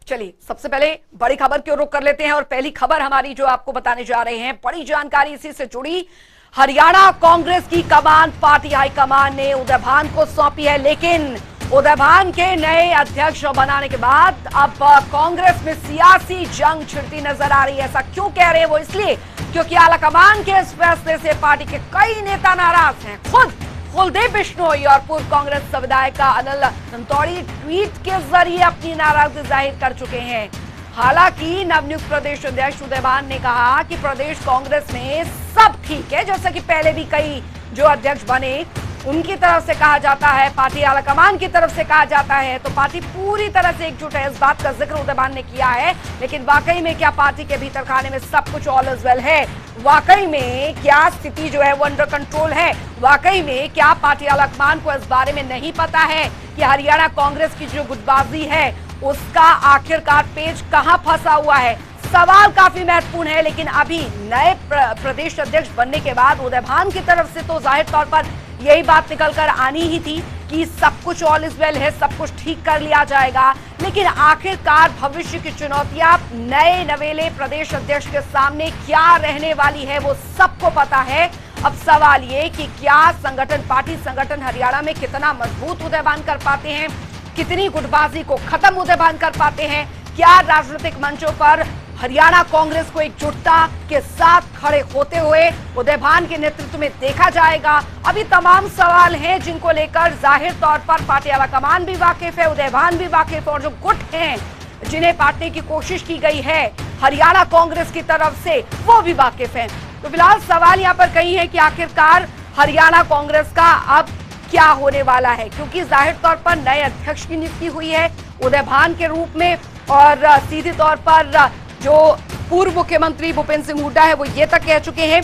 चलिए सबसे पहले बड़ी खबर की ओर रुख कर लेते हैं और पहली खबर हमारी जो आपको बताने जा रहे हैं, बड़ी जानकारी इसी से जुड़ी। हरियाणा कांग्रेस की कमान पार्टी हाईकमान ने उदय भान को सौंपी है, लेकिन उदय भान के नए अध्यक्ष बनाने के बाद अब कांग्रेस में सियासी जंग छिड़ती नजर आ रही है। ऐसा क्यों कह रहे हैं? वो इसलिए क्योंकि आलाकमान के इस फैसले से पार्टी के कई नेता नाराज हैं। खुद कुलदीप बिश्नोई और पूर्व कांग्रेस विधायक अनिल रंतौड़ी ट्वीट के जरिए अपनी नाराजगी जाहिर कर चुके हैं। हालांकि नवनियुक्त प्रदेश अध्यक्ष उदय भान ने कहा कि प्रदेश कांग्रेस में सब ठीक है, जैसा कि पहले भी कई जो अध्यक्ष बने उनकी तरफ से कहा जाता है, पार्टी आलाकमान की तरफ से कहा जाता है, तो पार्टी पूरी तरह से एकजुट है। इस बात का जिक्र उदय भान ने किया है। लेकिन वाकई में क्या पार्टी के भीतर खाने में सब कुछ ऑल इज वेल है? वाकई में क्या स्थिति जो है वो अंडर कंट्रोल है? वाकई में क्या पार्टी आलाकमान को इस बारे में नहीं पता है कि हरियाणा कांग्रेस की जो गुटबाजी है उसका आखिरकार पेच कहां फंसा हुआ है? सवाल काफी महत्वपूर्ण है। लेकिन अभी नए प्रदेश अध्यक्ष बनने के बाद उदय भान की तरफ से तो जाहिर तौर पर यही बात निकल कर आनी ही थी कि सब कुछ ऑल इज वेल है, सब कुछ ठीक कर लिया जाएगा। लेकिन आखिरकार भविष्य की चुनौतियां नए नवेले प्रदेश अध्यक्ष के सामने क्या रहने वाली है वो सबको पता है। अब सवाल ये कि क्या संगठन, पार्टी संगठन हरियाणा में कितना मजबूत उदय भान कर पाते हैं, कितनी गुटबाजी को खत्म उदय भान कर पाते हैं, क्या राजनीतिक मंचों पर हरियाणा कांग्रेस को एकजुटता के साथ खड़े होते हुए उदय भान के नेतृत्व में देखा जाएगा। अभी तमाम सवाल हैं जिनको लेकर जाहिर तौर पर पार्टी आलाकमान भी वाकिफ है, उदय भान भी वाकिफ है, और जो गुट हैं जिन्हें बांटने की कोशिश की गई है हरियाणा कांग्रेस की तरफ से वो भी वाकिफ हैं। तो फिलहाल सवाल यहाँ पर कई है कि आखिरकार हरियाणा कांग्रेस का अब क्या होने वाला है, क्योंकि जाहिर तौर पर नए अध्यक्ष की नियुक्ति हुई है उदय भान के रूप में, और सीधे तौर पर जो पूर्व मुख्यमंत्री भूपेंद्र सिंह हुड्डा है वो ये तक कह चुके हैं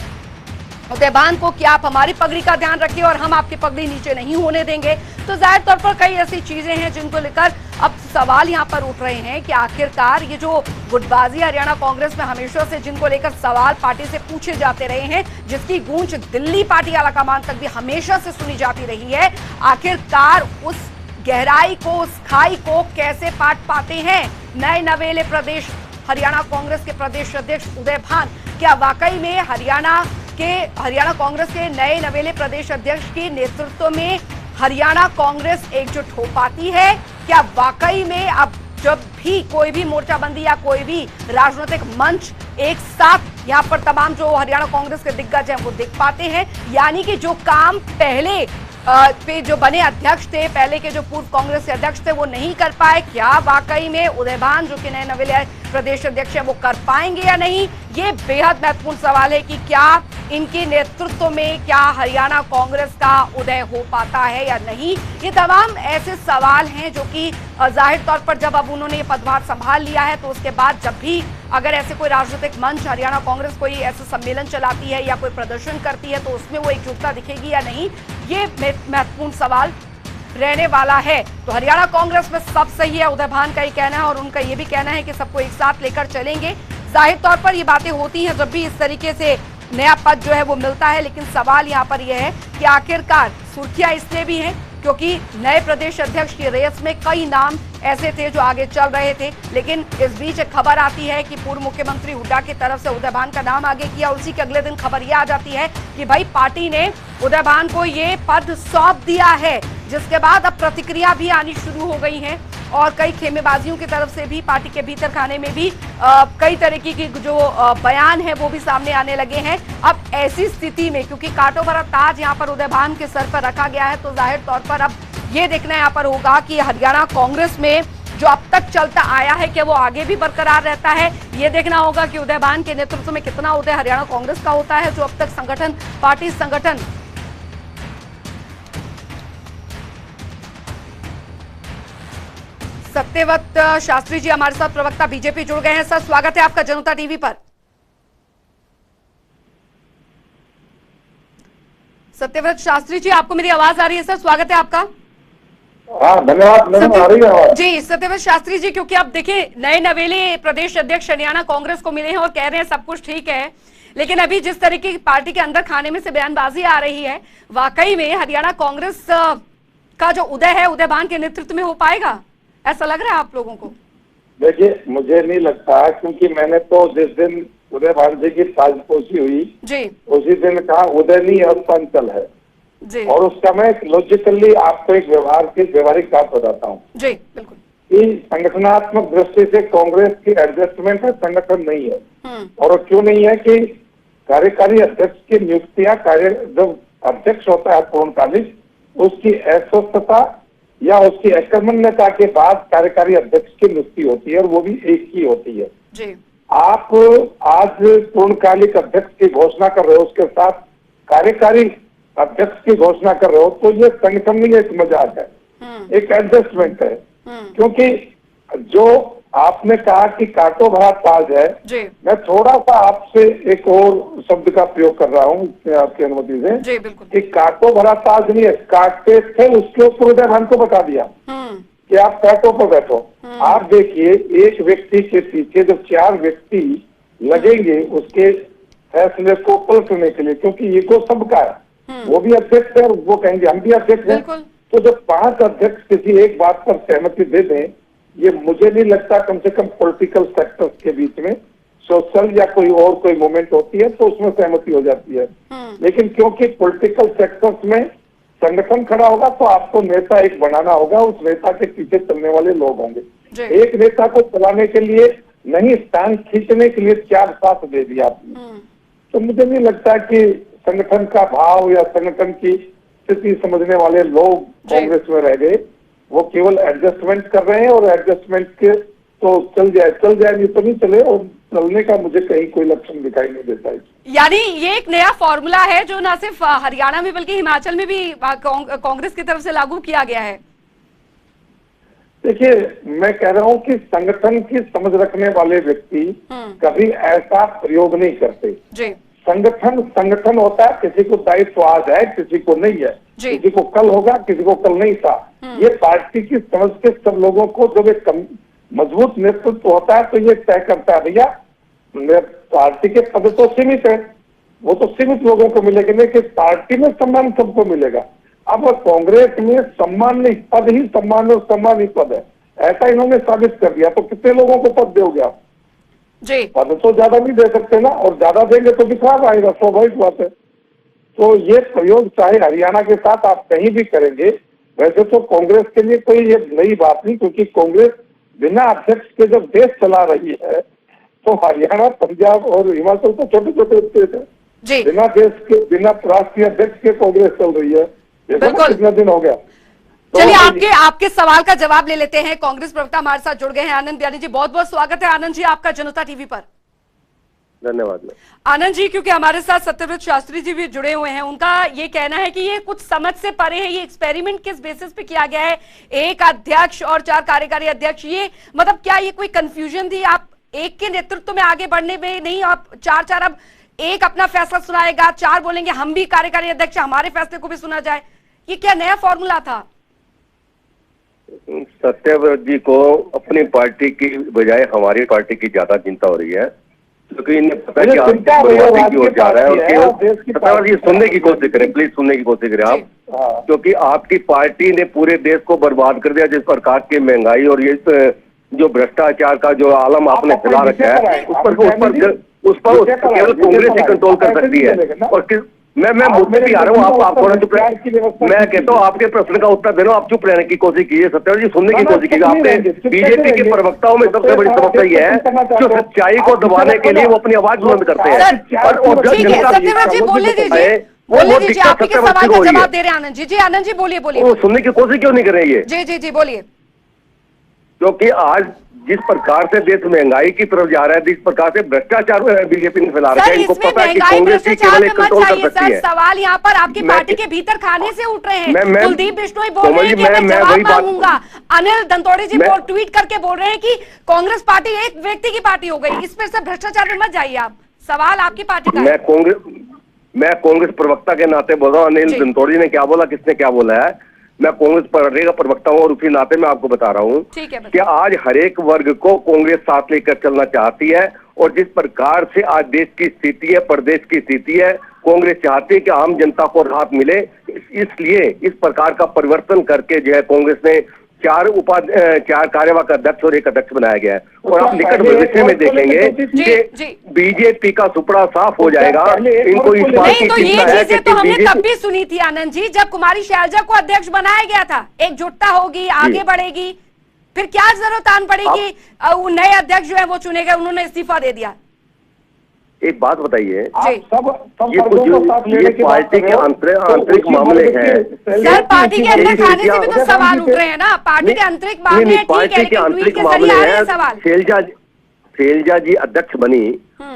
उदय भान को कि आप हमारी पगड़ी का ध्यान रखिए और हम आपकी पगड़ी नीचे नहीं होने देंगे। तो जाहिर तौर पर कई ऐसी चीजें हैं जिनको लेकर अब सवाल यहाँ पर उठ रहे हैं कि आखिरकार ये जो गुटबाजी हरियाणा कांग्रेस में हमेशा से जिनको लेकर सवाल पार्टी से पूछे जाते रहे हैं, जिसकी गूंज दिल्ली पार्टी आलाकमान तक भी हमेशा से सुनी जाती रही है, आखिरकार उस गहराई को, उस खाई को कैसे पाट पाते हैं नए नवेले प्रदेश हरियाणा कांग्रेस के प्रदेश अध्यक्ष उदय भान? क्या वाकई में हरियाणा कांग्रेस के नए नवेले प्रदेश अध्यक्ष के नेतृत्व में हरियाणा कांग्रेस एकजुट हो पाती है? क्या वाकई में अब जब भी कोई भी मोर्चाबंदी या कोई भी राजनीतिक मंच एक साथ यहाँ पर तमाम जो हरियाणा कांग्रेस के दिग्गज हैं वो दिख पाते हैं, यानी कि जो काम पहले पे जो बने अध्यक्ष थे, पहले के जो पूर्व कांग्रेस के अध्यक्ष थे वो नहीं कर पाए, क्या वाकई में उदय भान जो कि नए नवेले प्रदेश अध्यक्ष है वो कर पाएंगे या नहीं? ये बेहद महत्वपूर्ण सवाल है कि क्या इनके नेतृत्व में क्या हरियाणा कांग्रेस का उदय हो पाता है या नहीं। ये तमाम ऐसे सवाल हैं जो कि जाहिर तौर पर जब अब उन्होंने ये पदभार संभाल लिया है तो उसके बाद जब भी अगर ऐसे कोई राजनीतिक मंच हरियाणा कांग्रेस कोई ऐसा सम्मेलन चलाती है या कोई प्रदर्शन करती है तो उसमें वो एकजुटता दिखेगी या नहीं, ये महत्वपूर्ण सवाल रहने वाला है। तो हरियाणा कांग्रेस में सब सही है, उदय भान का ही कहना है, और उनका ये भी कहना है कि सबको एक साथ लेकर चलेंगे। जाहिर तौर पर ये बातें होती हैं जब भी इस तरीके से नया पद जो है वो मिलता है, लेकिन सवाल यहाँ पर यह है कि आखिरकार सुर्खियां इसलिए भी हैं क्योंकि नए प्रदेश अध्यक्ष की रेस में कई नाम ऐसे थे जो आगे चल रहे थे, लेकिन इस बीच एक खबर आती है कि पूर्व मुख्यमंत्री हुड्डा की तरफ से उदय भान का नाम आगे किया। उसी के अगले दिन खबर यह आ जाती है कि भाई पार्टी ने उदय भान को ये पद सौंप दिया है, जिसके बाद अब प्रतिक्रिया भी आनी शुरू हो गई है और कई खेमेबाजियों की तरफ से भी पार्टी के भीतर खाने में भी कई तरीके की जो बयान है वो भी सामने आने लगे हैं। अब ऐसी स्थिति में क्योंकि कांटों भरा ताज यहाँ पर उदय भान के सर पर रखा गया है, तो जाहिर तौर पर अब ये देखना यहाँ पर होगा कि हरियाणा कांग्रेस में जो अब तक चलता आया है कि वो आगे भी बरकरार रहता है। ये देखना होगा कि उदय भान के नेतृत्व में कितना उदय हरियाणा कांग्रेस का होता है, जो अब तक संगठन, पार्टी संगठन सत्यव्रत शास्त्री जी हमारे साथ प्रवक्ता बीजेपी जुड़ गए हैं। सर स्वागत है आपका जनता टीवी पर। सत्यव्रत शास्त्री जी आपको मेरी आवाज आ रही है? सर स्वागत है आपका। हाँ धन्यवाद। जी सत्यव्रत शास्त्री जी, क्योंकि आप देखिए नए नवेले प्रदेश अध्यक्ष हरियाणा कांग्रेस को मिले हैं और कह रहे हैं सब कुछ ठीक है, लेकिन अभी जिस तरीके की पार्टी के अंदर खाने में से बयानबाजी आ रही है, वाकई में हरियाणा कांग्रेस का जो उदय है उदय भान के नेतृत्व में हो पाएगा, ऐसा लग रहा है आप लोगों को? देखिए, मुझे नहीं लगता, क्योंकि मैंने तो जिस दिन उदय भान जी की ताजपोशी हुई जी उसी दिन कहा उदय नहीं अंचल है। जी और उसका मैं लॉजिकली आपको एक व्यवहारिक बात बताता हूँ जी बिल्कुल। कि संगठनात्मक दृष्टि से कांग्रेस की एडजस्टमेंट है, संगठन नहीं है। और क्यों नहीं है कि कार्यकारी अध्यक्ष की नियुक्तियां जब अध्यक्ष होता है पूर्णकालिक, उसकी अस्वस्थता या उसकी अकर्मण्यता के बाद कार्यकारी अध्यक्ष की नियुक्ति होती है, और वो भी एक ही होती है। जी आप आज पूर्णकालिक अध्यक्ष की घोषणा कर रहे हो, उसके साथ कार्यकारी अध्यक्ष की घोषणा कर रहे हो, तो ये संगठन नहीं, एक मजाक है, एक एडजस्टमेंट है। क्योंकि जो आपने कहा कि काटो भरा ताज है, जी मैं थोड़ा सा आपसे एक और शब्द का प्रयोग कर रहा हूँ आपकी अनुमति से, जी बिल्कुल। कि काटो भरा ताज नहीं है, काटते थे उसके ऊपर उदय भान को बता दिया कि आप काटो पर बैठो। आप देखिए, एक व्यक्ति के पीछे जब 4 व्यक्ति लगेंगे उसके फैसले को पलटने के लिए, क्योंकि ये को सबका है, वो भी अध्यक्ष है और वो कहेंगे हम भी अध्यक्ष हैं, तो जब 5 अध्यक्ष किसी एक बात पर सहमति दे दें, ये मुझे नहीं लगता कम से कम पॉलिटिकल सेक्टर्स के बीच में सोशल या कोई मूवमेंट होती है तो उसमें सहमति हो जाती है। लेकिन क्योंकि पॉलिटिकल सेक्टर्स में संगठन खड़ा होगा तो आपको नेता एक बनाना होगा, उस नेता के पीछे चलने वाले लोग होंगे। एक नेता को चलाने के लिए नहीं, स्थान खींचने के लिए 4 साथ दे दिया आपने, तो मुझे नहीं लगता कि संगठन का भाव या संगठन की स्थिति समझने वाले लोग कांग्रेस में रह गए। वो केवल एडजस्टमेंट कर रहे हैं, और एडजस्टमेंट के तो चल जाए नहीं तो नहीं चले, और चलने का मुझे कहीं कोई लक्षण दिखाई नहीं देता है। यानी ये एक नया फॉर्मूला है जो ना सिर्फ हरियाणा में बल्कि हिमाचल में भी कांग्रेस की तरफ से लागू किया गया है। देखिए, मैं कह रहा हूं कि संगठन की समझ रखने वाले व्यक्ति कभी ऐसा प्रयोग नहीं करते। जी संगठन होता है, किसी को दायित्व आज है, किसी को नहीं है, किसी को कल होगा, किसी को कल नहीं था। ये पार्टी की समझ के सब लोगों को जब एक मजबूत नेतृत्व होता है तो ये तय करता है, भैया पार्टी के पद तो सीमित है, वो तो सीमित लोगों को मिलेंगे, लेकिन पार्टी में सम्मान सबको मिलेगा। अब कांग्रेस में सम्मान नहीं, पद ही सम्मान और सम्मान ही पद है, ऐसा इन्होंने साबित कर दिया। तो कितने लोगों को पद दोगे आप? जी पद तो ज्यादा नहीं दे सकते ना, और ज्यादा देंगे तो बिखराव आएगा, स्वाभाविक बात है। तो ये प्रयोग चाहे हरियाणा के साथ आप कहीं भी करेंगे, वैसे तो कांग्रेस के लिए कोई ये नई बात नहीं, क्योंकि कांग्रेस बिना अध्यक्ष के जब देश चला रही है, तो हरियाणा, पंजाब और हिमाचल तो छोटे छोटे स्टेट है, बिना देश के, बिना राष्ट्रीय अध्यक्ष के कांग्रेस चल रही है। बिल्कुल, कितना दिन हो गया। चलिए आपके सवाल का जवाब ले लेते हैं। कांग्रेस प्रवक्ता हमारे साथ जुड़ गए हैं आनंद बियानी जी। बहुत बहुत स्वागत है आनंद जी आपका जनता टीवी पर। धन्यवाद आनंद जी, क्योंकि हमारे साथ सत्यव्रत शास्त्री जी भी जुड़े हुए हैं, उनका ये कहना है कि ये कुछ समझ से परे है। ये एक्सपेरिमेंट किस बेसिस पे किया गया है? एक अध्यक्ष और 4 कार्यकारी अध्यक्ष, ये मतलब क्या ये कोई कंफ्यूजन थी? आप एक के नेतृत्व में आगे बढ़ने में नहीं, आप 4 अब एक अपना फैसला सुनाएगा, 4 बोलेंगे हम भी कार्यकारी अध्यक्ष, हमारे फैसले को भी सुना जाए, ये क्या नया फॉर्मूला था? सत्यव्रत जी को अपनी पार्टी की बजाय हमारी पार्टी की ज्यादा चिंता हो रही है, क्योंकि इन्हें पता है कि आप बर्बादी की ओर जा रहा है। और सत्यव्रत जी सुनने की कोशिश करें, प्लीज सुनने की कोशिश करें आप, क्योंकि आपकी पार्टी ने पूरे देश को बर्बाद कर दिया। जिस प्रकार की महंगाई और ये जो भ्रष्टाचार का जो आलम आपने फैला रखा है, उस पर केवल कांग्रेस ही कंट्रोल कर सकती है। और मैं मुद्दे भी आ रहा हूँ, आप थोड़ा चुप रहे। मैं कहता हूँ आपके प्रश्न का उत्तर देना, आप चुप रहने की कोशिश कीजिए। सत्यव्रत जी सुनने की कोशिश कीजिए। आपने बीजेपी के प्रवक्ताओं में सबसे बड़ी समस्या यह है जो सच्चाई को दबाने के लिए वो अपनी आवाज बुलंद करते हैं। सत्यव्रत जी बोले दीजिए, आपके सवाल का जवाब दे रहे हैं आनंद जी। जी आनंद जी बोलिए बोलिए। वो सुनने की कोशिश क्यों नहीं कर रही है? जी बोलिए। क्योंकि आज जिस प्रकार से देश महंगाई की तरफ जा रहा है, जिस प्रकार से भ्रष्टाचार बीजेपी ने फैला रखा है, इनको पता है कि कांग्रेस ही केवल कंट्रोल कर सकती है। सवाल यहाँ पर आपकी पार्टी के भीतर खाने से उठ रहे हैं। कुलदीप बिश्नोई बोल रहे हैं कि मैं जवाब मांगूंगा। अनिल दंतोड़ी जी ट्वीट करके बोल रहे हैं कि कांग्रेस पार्टी एक व्यक्ति की पार्टी हो गई। इस पर से भ्रष्टाचार में मत जाइए आप, सवाल आपकी पार्टी का। मैं कांग्रेस प्रवक्ता के नाते बोल रहा हूँ। अनिल दंतोड़ी ने क्या बोला, किसने क्या बोला है, मैं कांग्रेस पार्टी का प्रवक्ता हूं और उसी नाते मैं आपको बता रहा हूं कि आज हर एक वर्ग को कांग्रेस साथ लेकर चलना चाहती है। और जिस प्रकार से आज देश की स्थिति है, प्रदेश की स्थिति है, कांग्रेस चाहती है कि आम जनता को राहत मिले। इसलिए इस प्रकार का परिवर्तन करके जो है कांग्रेस ने चार कार्यवाहक अध्यक्ष और एक अध्यक्ष बनाया गया है। और आप निकट भविष्य में देखेंगे कि बीजेपी का सुपड़ा साफ हो जाएगा। इनको इस बात की तो ये चिंता है चीजें तो हमने तब भी सुनी थी आनंद जी, जब कुमारी शैलजा को अध्यक्ष बनाया गया था। एकजुटता होगी, आगे बढ़ेगी, फिर क्या जरूरत आन पड़ेगी वो नए अध्यक्ष जो है वो चुने गए, उन्होंने इस्तीफा दे दिया। एक बात बताइए, ये पार्टी के आंतरिक मामले हैं सर। पार्टी के अंदर खाने से भी तो सवाल उठ रहे हैं ना, पार्टी के आंतरिक मामले हैं, ठीक है, लेकिन ट्वीट के जरिए आ रहे हैं सवाल। शैलजा जी अध्यक्ष बनी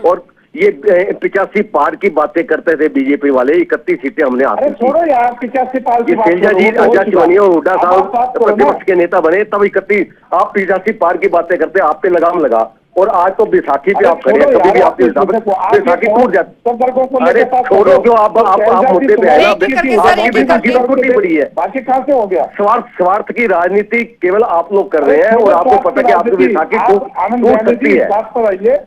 और ये 85 पार की बातें करते थे बीजेपी वाले। 31 सीटें हमने हासिल की। छोड़ो यार 85 पार की, शैलजा जी अध्यक्ष बनी और हुड्डा साहब प्रतिपक्ष के नेता बने, तब 31 आप 85 पार की बातें करते, आप पे लगाम लगा। और आज तो बैसाखी पे आप खड़े हैं, कभी भी आपके बैसाखी टूट जाती। अरे छोड़ो क्यों, आप मुद्दे पे आए, आपकी बैसाखी तो टूटी पड़ी है। बाकी कहां से हो गया? स्वार्थ की राजनीति केवल आप लोग कर रहे हैं और आपको पता है कि आपकी बैसाखी टूट सकती है। बात पर आइए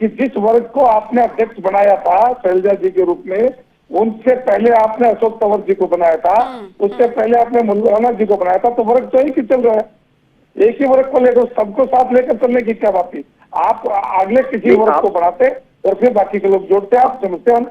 कि जिस वर्ग को आपने अध्यक्ष बनाया था शैलजा जी के रूप में, उनसे पहले आपने अशोक तंवर जी को बनाया था, उससे पहले आपने मुलाना जी को बनाया था, तो वर्ग तो एक ही चल रहा है। एक ही वर्ग को लेकर सबको साथ लेकर चलने की क्या बात थी? आप अगले किसी वर्ग को बढ़ाते और फिर बाकी के लोग जोड़ते, आप समझते हैं?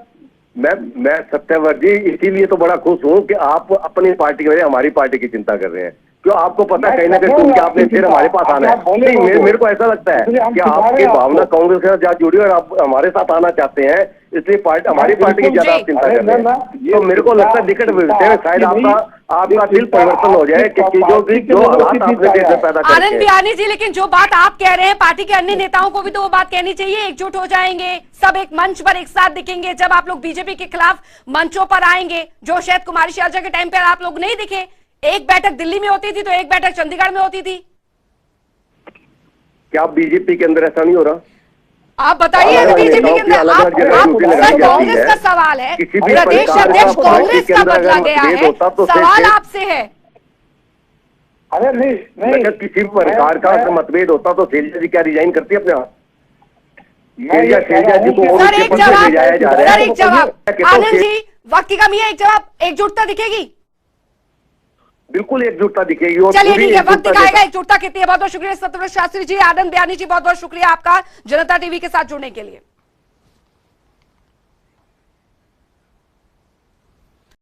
मैं सत्यव्रत जी इसीलिए तो बड़ा खुश हूँ कि आप अपनी पार्टी के हमारी पार्टी की चिंता कर रहे हैं। क्यों आपको पता है कहीं ना कहीं आपने फिर हमारे पास आना है। नहीं, मेरे को ऐसा लगता है कि आपकी भावना कांग्रेस के साथ जुड़ी और आप हमारे साथ आना चाहते हैं, इसलिए हमारी पार्टी की ज्यादा आप चिंता कर रहे हैं। तो मेरे को लगता है निकट भविष्य में शायद आपका दिल परिवर्तन हो जाए कि जो हालात आपने देश में पैदा कर आनंद बियानी जी, लेकिन जो बात आप कह रहे हैं पार्टी के अन्य नेताओं को भी तो वो बात कहनी चाहिए। एकजुट हो जाएंगे, सब एक मंच पर एक साथ दिखेंगे। जब आप लोग बीजेपी के खिलाफ मंचों पर आएंगे, जो शायद कुमारी शैलजा के टाइम पर आप लोग नहीं दिखे, एक बैठक दिल्ली में होती थी तो एक बैठक चंडीगढ़ में होती थी। क्या बीजेपी के अंदर ऐसा नहीं हो रहा? आप बताइए बीजेपी के अंदर। कांग्रेस का सवाल है, प्रदेश अध्यक्ष कांग्रेस का बदला गया है, सवाल आपसे है। अरे नहीं किसी प्रकार का मतभेद होता तो शैलजा जी क्या रिजाइन करती अपने आप? शैलजा जी को सर एक जवाब आनंद जी, वक्त की कमी है, एक जवाब, एकजुटता दिखेगी? बिल्कुल एकजुटता दिखेगी। चलिए ठीक है, वक्त दिखाएगा एकजुटता कितनी है। बहुत बहुत शुक्रिया सत्यव्रत शास्त्री जी, आनंद बियानी जी, बहुत बहुत शुक्रिया आपका जनता टीवी के साथ जुड़ने के लिए।